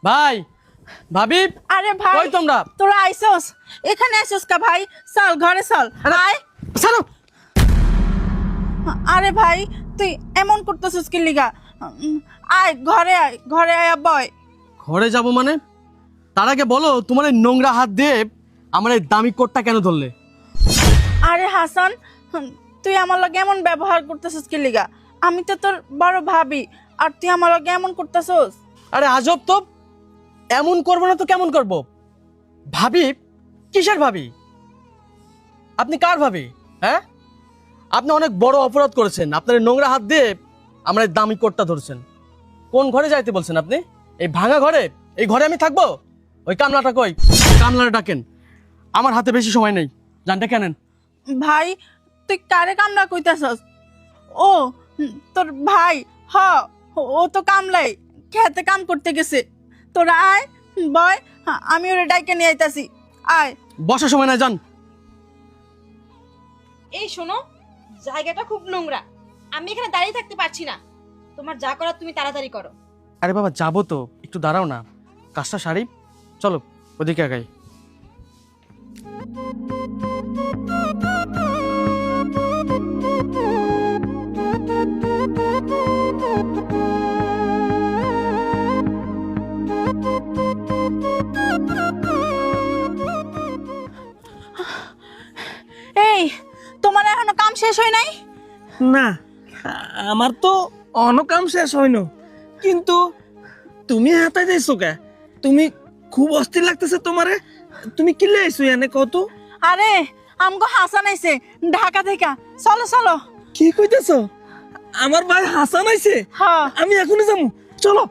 ভাই ভাবি আরে ভাই কই তোমরা? তোরা আইছস এখানে আইছস কা ভাই চল ঘরে চল আয় ছাড়ো। আরে ভাই তুই এমন করতেছিস কি লিগা আয় ঘরে আয় বয় ঘরে যাব মানে? তার আগে বলো তোমার এই নোংরা হাত দিয়ে আমার এই দামি কোটটা কেন ধরলে? আরে হাসান তুই আমার লগে এমন ব্যবহার করতেছিস কি লিগা আমি তো তোর বড় ভাবি আর তুই আমার লগে এমন করতেছিস আরে আজব তো, এমন করবো না তো কেমন করব? ভাবি? কিসের ভাবি? আপনি কার ভাবি? হ্যাঁ, আপনি অনেক বড় অপরাধ করেছেন। আপনার এই নোংরা হাত দিয়ে আমার এই দামি কোটটা ধরছেন। কোন ঘরে যাইতে বলছেন আপনি? এই ভাঙা ঘরে? এই ঘরে আমি থাকবো? ওই কামলাটা কই? কামলাটা ডাকেন, আমার হাতে বেশি সময় নেই। জানটা কেনেন? ভাই তুই কারে কামলা কইতাছস? ও তোর ভাই হ ও তো কামলাই খেতে কাম করতে গেছে তোরা আয় বয় আমি ওরে ডাইকে নিয়ে আইতাছি আয় বসার সময় না, যান। এই শোনো, জায়গাটা খুব নোংরা, আমি এখানে দাঁড়িয়ে থাকতে পারছি না। তোমার যা করার তুমি তাড়াতাড়ি করো। আরে বাবা যাবো তো, একটু দাঁড়াও না। কাজটা সারি, চলো ওদিকে আগাই। এই তোমার এখনো কাম শেষ হয় নাই? না, আমার তো অনকাম শেষ হইনো, কিন্তু তুমি হাতাই যাইছো কে? তুমি খুব অস্থির লাগতেছে তোমারে। তুমি কি লাইছো এনে কত? আরে আমগো হাসান আইছে ঢাকা থেকে, চলো চলো। কি কইতেছো? আমার ভাই হাসান আইছে? হ্যাঁ আমি এখনই যাবো, চলো।